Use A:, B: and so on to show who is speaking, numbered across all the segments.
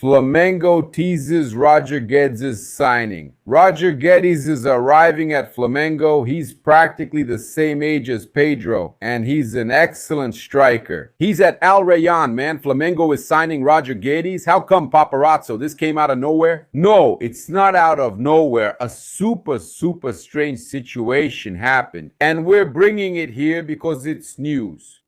A: Flamengo teases Roger Guedes' signing. Roger Guedes is arriving at Flamengo. He's practically the same age as Pedro, and he's an excellent striker. He's at Al Rayyan, man. Flamengo is signing Roger Guedes. How come, paparazzo? This came out of nowhere? No, it's not out of nowhere. A super strange situation happened, and we're bringing it here because it's news.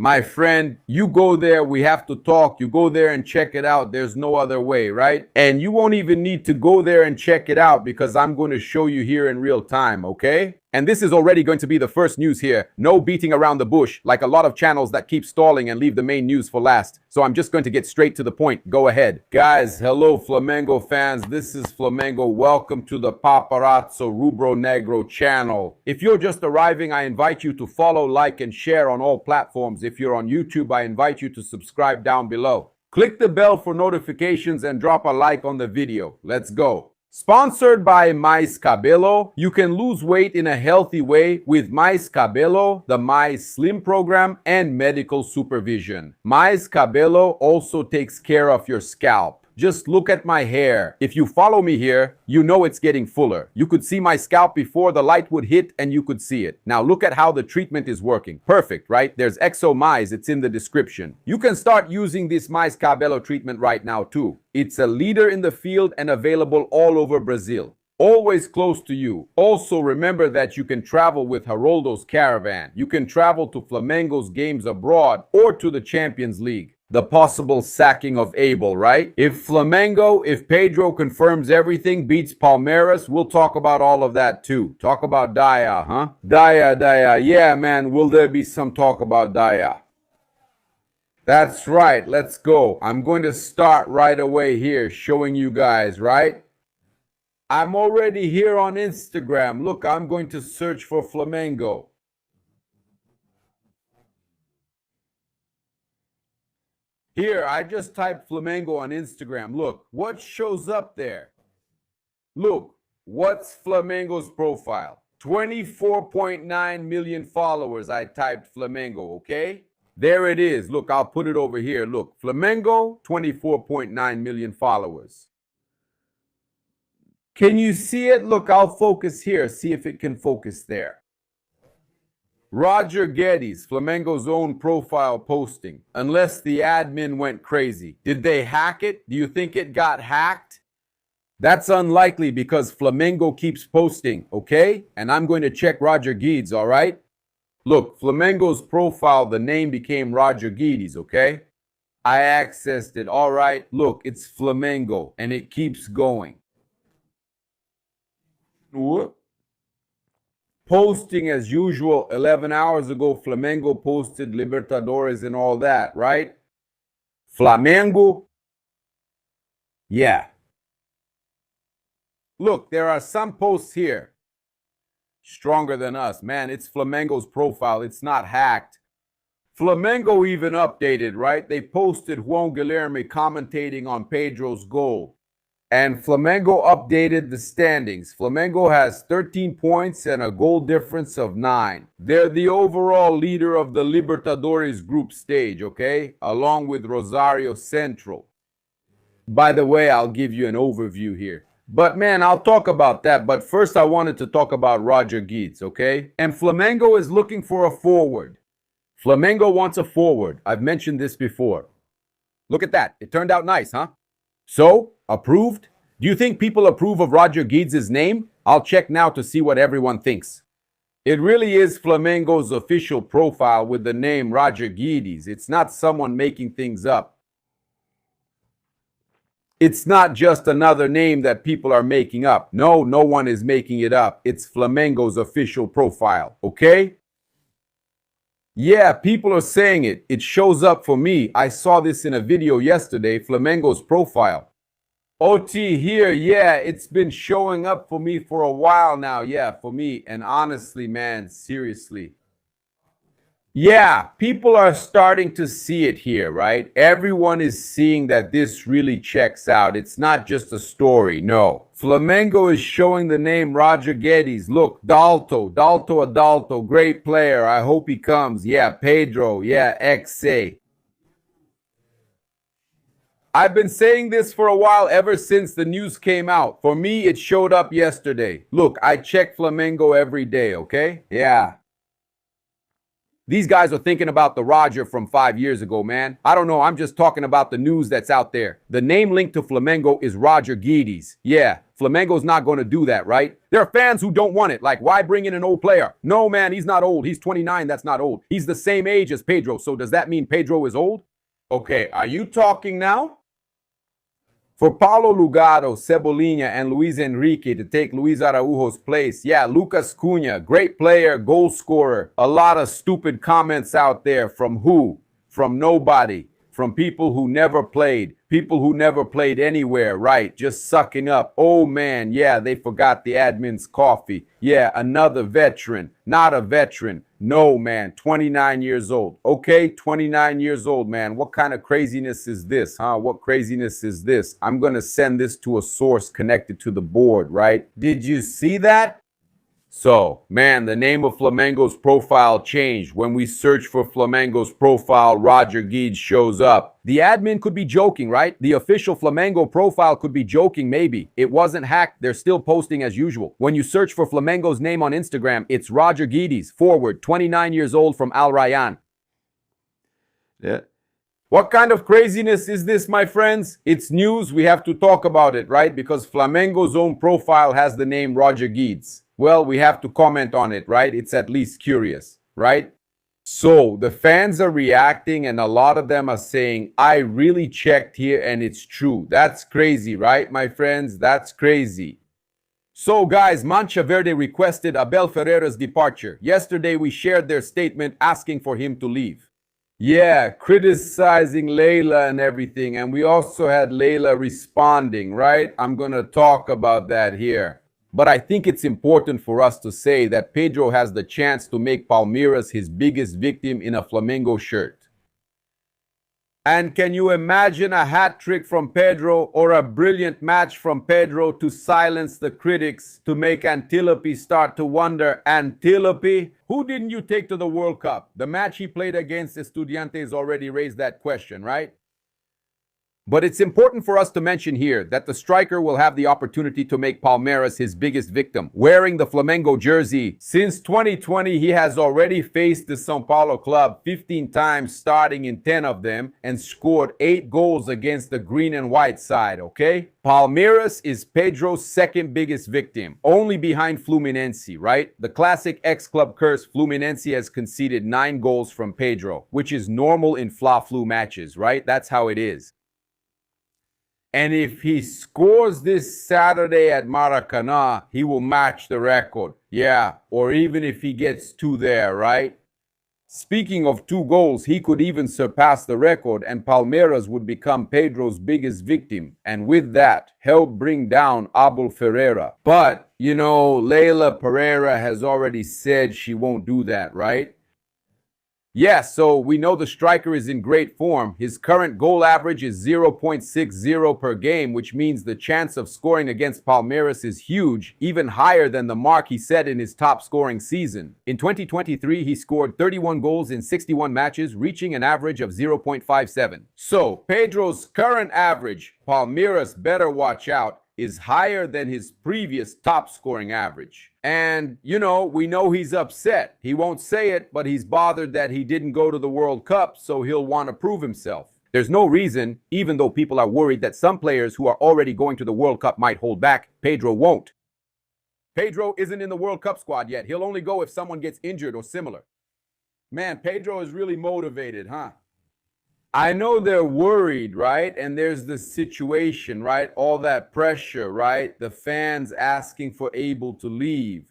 A: My friend, you go there, we have to talk. You go there and check it out. There's no other way, right? And you won't even need to go there and check it out because I'm going to show you here in real time, okay? And this is already going to be the first news here. No beating around the bush, like a lot of channels that keep stalling and leave the main news for last. So I'm just going to get straight to the point. Go ahead. Guys, hello Flamengo fans. This is Flamengo. Welcome to the Paparazzo Rubro Negro channel. If you're just arriving, I invite you to follow, like, and share on all platforms. If you're on YouTube, I invite you to subscribe down below. Click the bell for notifications and drop a like on the video. Let's go. Sponsored by Mais Cabelo, you can lose weight in a healthy way with Mais Cabelo, the Mais Slim program, and medical supervision. Mais Cabelo also takes care of your scalp. Just look at my hair. If you follow me here, you know it's getting fuller. You could see my scalp before the light would hit and you could see it. Now look at how the treatment is working. Perfect, right? There's Exo Mais, it's in the description. You can start using this Mais Cabelo treatment right now too. It's a leader in the field and available all over Brazil. Always close to you. Also remember that you can travel with Haroldo's caravan. You can travel to Flamengo's games abroad or to the Champions League. The possible sacking of Abel, right? If Pedro confirms everything, beats Palmeiras, we'll talk about all of that too. Talk about Daya, huh? Daya. Yeah, man, will there be some talk about Daya? That's right, let's go. I'm going to start right away here, showing you guys, right? I'm already here on Instagram. Look, I'm going to search for Flamengo. Here, I just typed Flamengo on Instagram. Look, what shows up there? Look, what's Flamengo's profile? 24.9 million followers. I typed Flamengo, okay? There it is. Look, I'll put it over here. Look, Flamengo, 24.9 million followers. Can you see it? Look, I'll focus here. See if it can focus there. Roger Guedes, Flamengo's own profile posting. Unless the admin went crazy. Did they hack it? Do you think it got hacked? That's unlikely because Flamengo keeps posting, okay? And I'm going to check Roger Guedes, all right? Look, Flamengo's profile, the name became Roger Guedes, okay? I accessed it, all right? Look, it's Flamengo, and it keeps going. What? Posting as usual, 11 hours ago, Flamengo posted Libertadores and all that, right? Flamengo? Yeah. Look, there are some posts here. Stronger than us. Man, it's Flamengo's profile. It's not hacked. Flamengo even updated, right? They posted Juan Guilherme commentating on Pedro's goal. And Flamengo updated the standings. Flamengo has 13 points and a goal difference of 9. They're the overall leader of the Libertadores group stage, okay? Along with Rosario Central. By the way, I'll give you an overview here. But man, I'll talk about that. But first I wanted to talk about Roger Guedes, okay? And Flamengo is looking for a forward. Flamengo wants a forward. I've mentioned this before. Look at that. It turned out nice, huh? So, approved? Do you think people approve of Roger Guedes' name? I'll check now to see what everyone thinks. It really is Flamengo's official profile with the name Roger Guedes. It's not someone making things up. It's not just another name that people are making up. No, no one is making it up. It's Flamengo's official profile, okay? Yeah, people are saying it. It shows up for me. I saw this in a video yesterday, Flamengo's profile. OT here, yeah, it's been showing up for me for a while now. Yeah, for me. And honestly, man, seriously. Yeah, people are starting to see it here, right? Everyone is seeing that this really checks out. It's not just a story, no. Flamengo is showing the name Roger Guedes. Look, Adalto, great player. I hope he comes. Yeah, Pedro, yeah, Exe. I've been saying this for a while ever since the news came out. For me, it showed up yesterday. Look, I check Flamengo every day, okay? Yeah. These guys are thinking about the Roger from 5 years ago, man. I don't know, I'm just talking about the news that's out there. The name linked to Flamengo is Roger Guedes. Yeah, Flamengo's not going to do that, right? There are fans who don't want it. Like, why bring in an old player? No, man, he's not old. He's 29, that's not old. He's the same age as Pedro, so does that mean Pedro is old? Okay, are you talking now? For Paulo Lugaro, Cebolinha, and Luis Enrique to take Luis Araujo's place. Yeah, Lucas Cunha, great player, goal scorer. A lot of stupid comments out there. From who? From nobody. From people who never played. People who never played anywhere, right? Just sucking up. Oh man, yeah, they forgot the admin's coffee. Yeah, another veteran. Not a veteran. No, man, 29 years old. Okay, 29 years old, man. What kind of craziness is this, huh? What craziness is this? I'm going to send this to a source connected to the board, right? Did you see that? So, man, the name of Flamengo's profile changed. When we search for Flamengo's profile, Roger Guedes shows up. The admin could be joking, right? The official Flamengo profile could be joking, maybe. It wasn't hacked. They're still posting as usual. When you search for Flamengo's name on Instagram, it's Roger Guedes, forward, 29 years old, from Al Rayyan. Yeah. What kind of craziness is this, my friends? It's news. We have to talk about it, right? Because Flamengo's own profile has the name Roger Guedes. Well, we have to comment on it, right? It's at least curious, right? So the fans are reacting and a lot of them are saying, I really checked here and it's true. That's crazy, right, my friends? That's crazy. So guys, Mancha Verde requested Abel Ferreira's departure. Yesterday we shared their statement asking for him to leave. Yeah, criticizing Leila and everything. And we also had Leila responding, right? I'm going to talk about that here. But I think it's important for us to say that Pedro has the chance to make Palmeiras his biggest victim in a Flamengo shirt. And can you imagine a hat trick from Pedro or a brilliant match from Pedro to silence the critics, to make Antilope start to wonder, Antilope, who didn't you take to the World Cup? The match he played against Estudiantes already raised that question, right? But it's important for us to mention here that the striker will have the opportunity to make Palmeiras his biggest victim. Wearing the Flamengo jersey, since 2020, he has already faced the São Paulo club 15 times, starting in 10 of them, and scored 8 goals against the green and white side, okay? Palmeiras is Pedro's second biggest victim, only behind Fluminense, right? The classic ex-club curse, Fluminense has conceded 9 goals from Pedro, which is normal in Fla-Flu matches, right? That's how it is. And if he scores this Saturday at Maracanã, he will match the record. Yeah, or even if he gets 2 there, right? Speaking of 2 goals, he could even surpass the record and Palmeiras would become Pedro's biggest victim. And with that, help bring down Abel Ferreira. But, you know, Leila Pereira has already said she won't do that, right? Yeah, so we know the striker is in great form. His current goal average is 0.60 per game, which means the chance of scoring against Palmeiras is huge, even higher than the mark he set in his top scoring season. In 2023, he scored 31 goals in 61 matches, reaching an average of 0.57. So, Pedro's current average, Palmeiras better watch out, is higher than his previous top scoring average. And, you know, we know he's upset. He won't say it, but he's bothered that he didn't go to the World Cup, so he'll want to prove himself. There's no reason, even though people are worried that some players who are already going to the World Cup might hold back, Pedro won't. Pedro isn't in the World Cup squad yet. He'll only go if someone gets injured or similar. Man, Pedro is really motivated, huh? I know they're worried, right? And there's the situation, right? All that pressure, right? The fans asking for Abel to leave.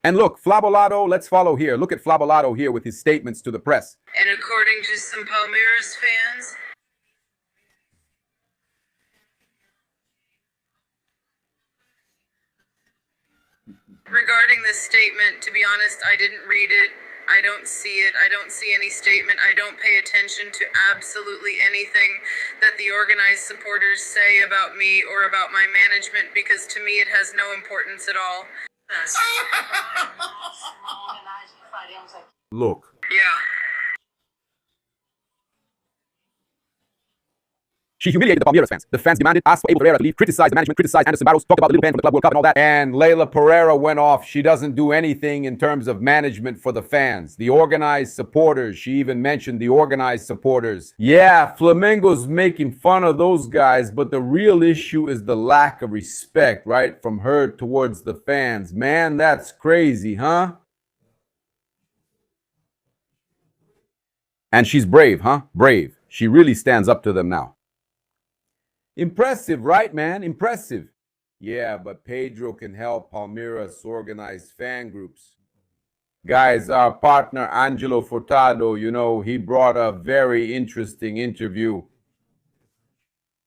A: And look, Flabolado, let's follow here. Look at Flabolado here with his statements to the press.
B: And according to some Palmeiras fans, regarding this statement, to be honest, I didn't read it. I don't see it. I don't see any statement. I don't pay attention to absolutely anything that the organized supporters say about me or about my management, because to me it has no importance at all.
A: Look.
B: Yeah.
A: She humiliated the Palmeiras fans. The fans demanded, asked for Abel Ferreira to leave, criticized the management, criticized Anderson Barros, talked about the little band from the Club World Cup and all that. And Leila Pereira went off. She doesn't do anything in terms of management for the fans. The organized supporters. She even mentioned the organized supporters. Yeah, Flamengo's making fun of those guys, but the real issue is the lack of respect, right, from her towards the fans. Man, that's crazy, huh? And she's brave, huh? Brave. She really stands up to them now. Impressive, right, man? Impressive. Yeah, but Pedro can help Palmeiras organize fan groups. Guys, our partner Angelo Furtado, he brought a very interesting interview.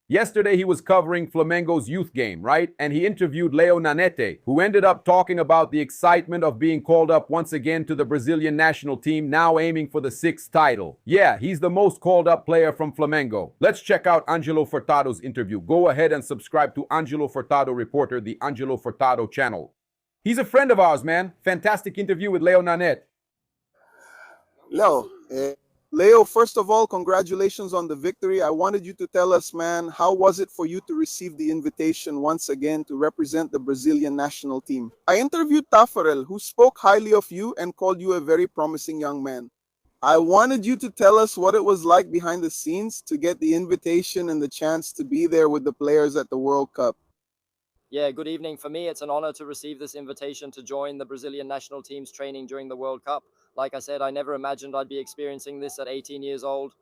A: Yesterday, he was covering Flamengo's youth game, right? And he interviewed Léo Nanete, who ended up talking about the excitement of being called up once again to the Brazilian national team, now aiming for the 6th title. Yeah, he's the most called up player from Flamengo. Let's check out Angelo Furtado's interview. Go ahead and subscribe to Angelo Furtado Reporter, the Angelo Furtado channel. He's a friend of ours, man. Fantastic interview with Léo Nanete.
C: Leo, first of all, congratulations on the victory. I wanted you to tell us, man, how was it for you to receive the invitation once again to represent the Brazilian national team? I interviewed Tafarel, who spoke highly of you and called you a very promising young man. I wanted you to tell us what it was like behind the scenes to get the invitation and the chance to be there with the players at the World Cup.
D: Yeah, good evening. For me, it's an honor to receive this invitation to join the Brazilian national team's training during the World Cup. Like I said, I never imagined I'd be experiencing this at 18 years old.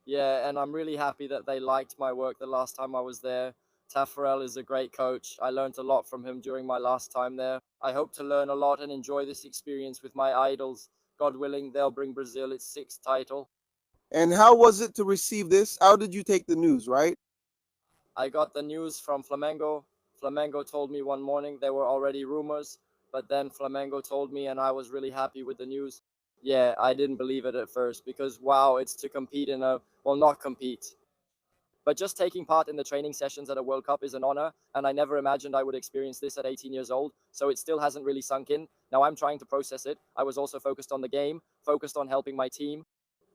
D: Yeah, and I'm really happy that they liked my work the last time I was there. Tafarel is a great coach. I learned a lot from him during my last time there. I hope to learn a lot and enjoy this experience with my idols. God willing, they'll bring Brazil its 6th title.
C: And how was it to receive this? How did you take the news, right?
D: I got the news from Flamengo. Flamengo told me one morning there were already rumors, but then Flamengo told me and I was really happy with the news. Yeah, I didn't believe it at first because, wow, it's to compete not compete. But just taking part in the training sessions at a World Cup is an honor, and I never imagined I would experience this at 18 years old, so it still hasn't really sunk in. Now I'm trying to process it. I was also focused on the game, focused on helping my team.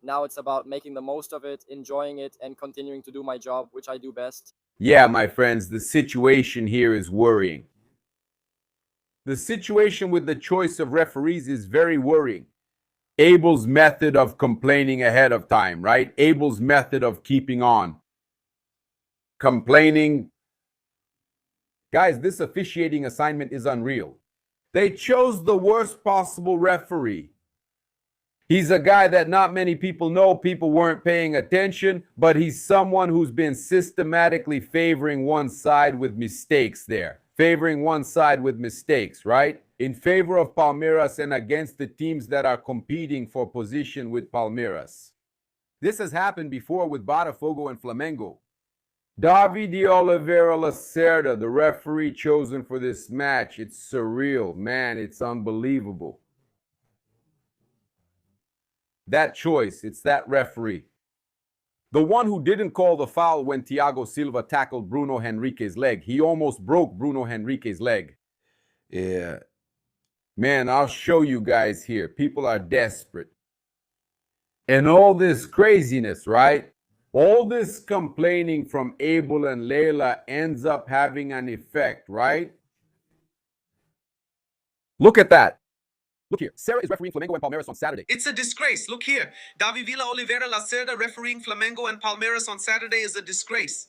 D: Now it's about making the most of it, enjoying it, and continuing to do my job, which I do best.
A: Yeah, my friends, the situation here is worrying. The situation with the choice of referees is very worrying. Abel's method of complaining ahead of time, right? Abel's method of keeping on. Complaining. Guys, this officiating assignment is unreal. They chose the worst possible referee. He's a guy that not many people know. People weren't paying attention, but he's someone who's been systematically favoring one side with mistakes there. Favoring one side with mistakes, right? In favor of Palmeiras and against the teams that are competing for position with Palmeiras. This has happened before with Botafogo and Flamengo. Davi de Oliveira Lacerda, the referee chosen for this match. It's surreal, man. It's unbelievable. That choice, it's that referee. The one who didn't call the foul when Thiago Silva tackled Bruno Henrique's leg. He almost broke Bruno Henrique's leg. Yeah. Man, I'll show you guys here. People are desperate. And all this craziness, right? All this complaining from Abel and Leila ends up having an effect, right? Look at that. Look here. Sarah is refereeing Flamengo and Palmeiras on Saturday.
E: It's a disgrace. Look here. Davi Villa Oliveira Lacerda refereeing Flamengo and Palmeiras on Saturday is a disgrace.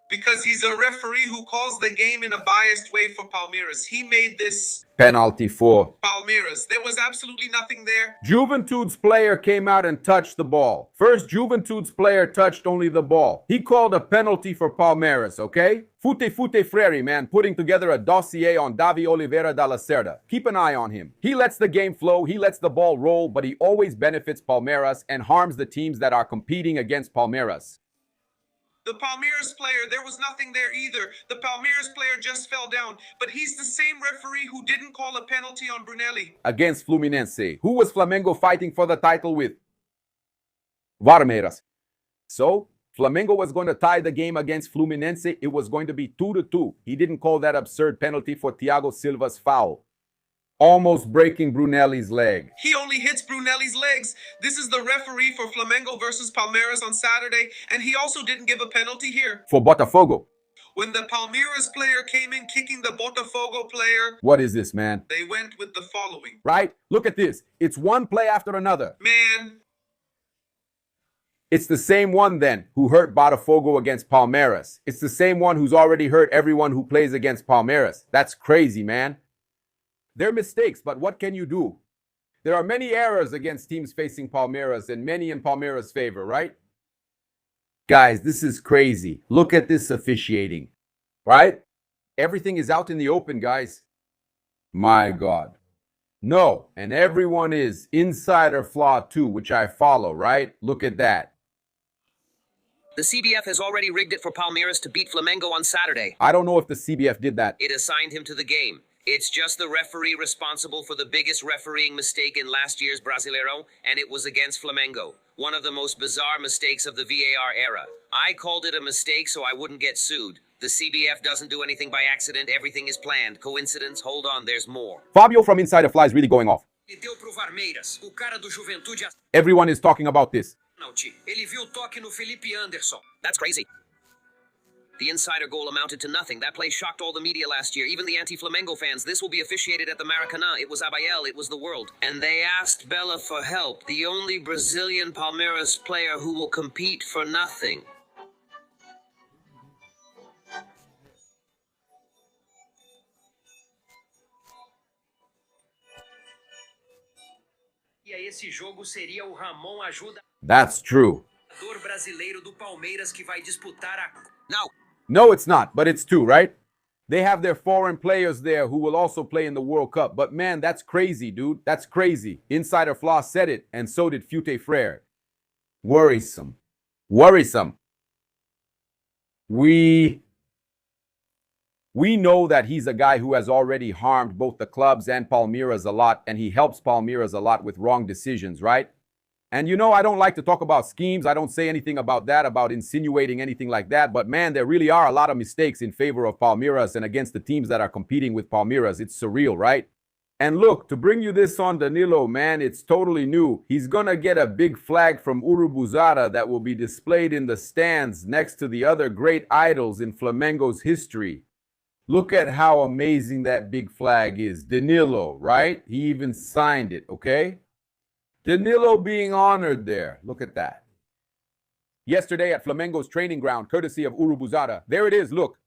E: Because he's a referee who calls the game in a biased way for Palmeiras. He made this
A: penalty for
E: Palmeiras. There was absolutely nothing there.
A: Juventude's player came out and touched the ball. First, Juventude's player touched only the ball. He called a penalty for Palmeiras, okay? Fute Freire, man, putting together a dossier on Davi Oliveira da Lacerda. Keep an eye on him. He lets the game flow, he lets the ball roll, but he always benefits Palmeiras and harms the teams that are competing against Palmeiras.
E: The Palmeiras player, there was nothing there either. The Palmeiras player just fell down. But he's the same referee who didn't call a penalty on Brunelli.
A: Against Fluminense. Who was Flamengo fighting for the title with? Palmeiras. So, Flamengo was going to tie the game against Fluminense. It was going to be 2-2. He didn't call that absurd penalty for Thiago Silva's foul. almost breaking Brunelli's leg.
E: He only hits Brunelli's legs. This is the referee for Flamengo versus Palmeiras on Saturday, and he also didn't give a penalty here.
A: For Botafogo.
E: When the Palmeiras player came in kicking the Botafogo player,
A: What is this, man?
E: they went with the following.
A: Right? Look at this. It's one play after another.
E: Man,
A: It's the same one then who hurt Botafogo against Palmeiras. It's the same one who's already hurt everyone who plays against Palmeiras. That's crazy, man. They're mistakes, but what can you do? There are many errors against teams facing Palmeiras and many in Palmeiras' favor, right? Guys, this is crazy. Look at this officiating, right? Everything is out in the open, guys. My God. No, and everyone is insider flaw too, which I follow, right? Look at that.
F: The CBF has already rigged it for Palmeiras to beat Flamengo on Saturday.
A: I don't know if the CBF did that.
F: It assigned him to the game. It's just the referee responsible for the biggest refereeing mistake in last year's Brasileiro, and it was against Flamengo. One of the most bizarre mistakes of the VAR era. I called it a mistake so I wouldn't get sued. The CBF doesn't do anything by accident. Everything is planned. Coincidence? Hold on, there's more.
A: Fabio from Insider Fly is really going off.
F: Ele deu pro Palmeiras. O cara do Juventude
A: Everyone is talking about this.
F: Penalty. Ele viu o toque no Felipe Anderson. That's crazy. The insider goal amounted to nothing. That play shocked all the media last year, even the anti-Flamengo fans. This will be officiated at the Maracanã. It was Abel, it was the world. And they asked Bella for help, the only Brazilian Palmeiras player who will compete for nothing.
G: Esse jogo seria o Ramon Ajuda
A: That's true.
G: brasileiro do Palmeiras que vai disputar a
F: No.
A: No, it's not, but it's two, right? They have their foreign players there who will also play in the World Cup. But man, that's crazy, dude. That's crazy. Insider Flaw said it, and so did Fute Frere. Worrisome. Worrisome. We know that he's a guy who has already harmed both the clubs and Palmeiras a lot, and he helps Palmeiras a lot with wrong decisions, right? And you know, I don't like to talk about schemes. I don't say anything about that, about insinuating anything like that. But man, there really are a lot of mistakes in favor of Palmeiras and against the teams that are competing with Palmeiras. It's surreal, right? And look, to bring you this on Danilo, man, it's totally new. He's gonna get a big flag from Urubuzada that will be displayed in the stands next to the other great idols in Flamengo's history. Look at how amazing that big flag is. Danilo, right? He even signed it, okay? Danilo being honored there. Look at that. Yesterday at Flamengo's training ground, courtesy of Urubuzada. There it is, look.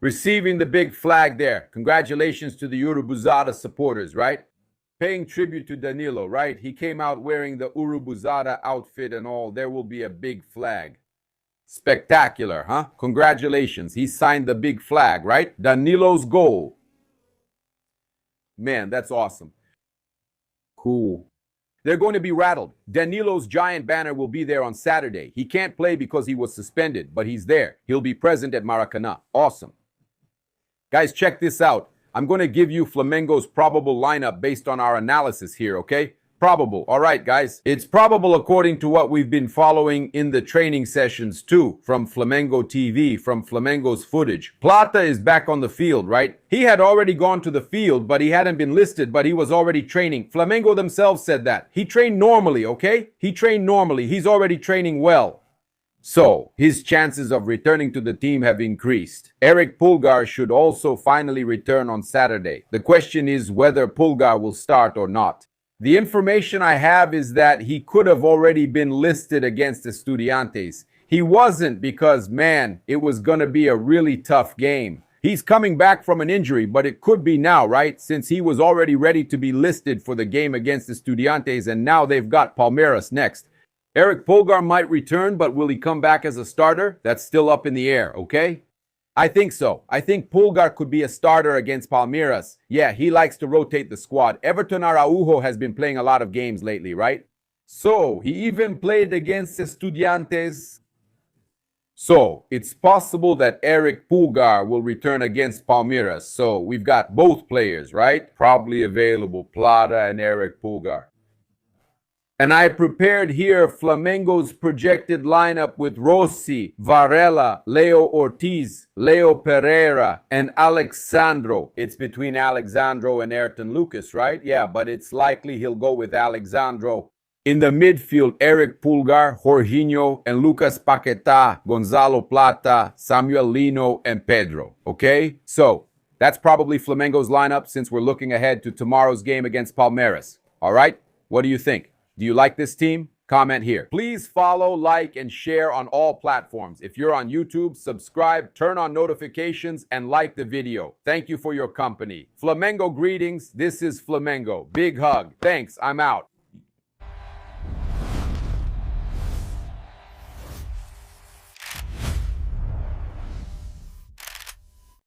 A: Receiving the big flag there. Congratulations to the Urubuzada supporters, right? Paying tribute to Danilo, right? He came out wearing the Urubuzada outfit and all. There will be a big flag. Spectacular, huh? Congratulations. He signed the big flag, right? Danilo's goal. Man, that's awesome. Cool. They're going to be rattled. Danilo's giant banner will be there on Saturday. He can't play because he was suspended, but he's there. He'll be present at Maracanã. Awesome. Guys, check this out. I'm going to give you Flamengo's probable lineup based on our analysis here, okay? Probable. All right, guys. It's probable according to what we've been following in the training sessions too, from Flamengo TV, from Flamengo's footage. Plata is back on the field, right? He had already gone to the field, but he hadn't been listed, but he was already training. Flamengo themselves said that. He trained normally, okay? He trained normally. He's already training well. So, his chances of returning to the team have increased. Eric Pulgar should also finally return on Saturday. The question is whether Pulgar will start or not. The information I have is that he could have already been listed against Estudiantes. He wasn't because, man, it was going to be a really tough game. He's coming back from an injury, but it could be now, right? Since he was already ready to be listed for the game against Estudiantes, and now they've got Palmeiras next. Eric Pulgar might return, but will he come back as a starter? That's still up in the air, okay? I think so. I think Pulgar could be a starter against Palmeiras. Yeah, he likes to rotate the squad. Everton Araujo has been playing a lot of games lately, right? So, he even played against Estudiantes. So, it's possible that Eric Pulgar will return against Palmeiras. So, we've got both players, right? Probably available, Plata and Eric Pulgar. And I prepared here Flamengo's projected lineup with Rossi, Varela, Leo Ortiz, Leo Ferreira, and Alexandro. It's between Alexandro and Ayrton Lucas, right? Yeah, but it's likely he'll go with Alexandro. In the midfield, Eric Pulgar, Jorginho, and Lucas Paquetá, Gonzalo Plata, Samuel Lino, and Pedro. Okay? So, that's probably Flamengo's lineup since we're looking ahead to tomorrow's game against Palmeiras. All right? What do you think? Do you like this team? Comment here. Please follow, like, and share on all platforms. If you're on YouTube, subscribe, turn on notifications, and like the video. Thank you for your company. Flamengo greetings. This is Flamengo. Big hug. Thanks. I'm out.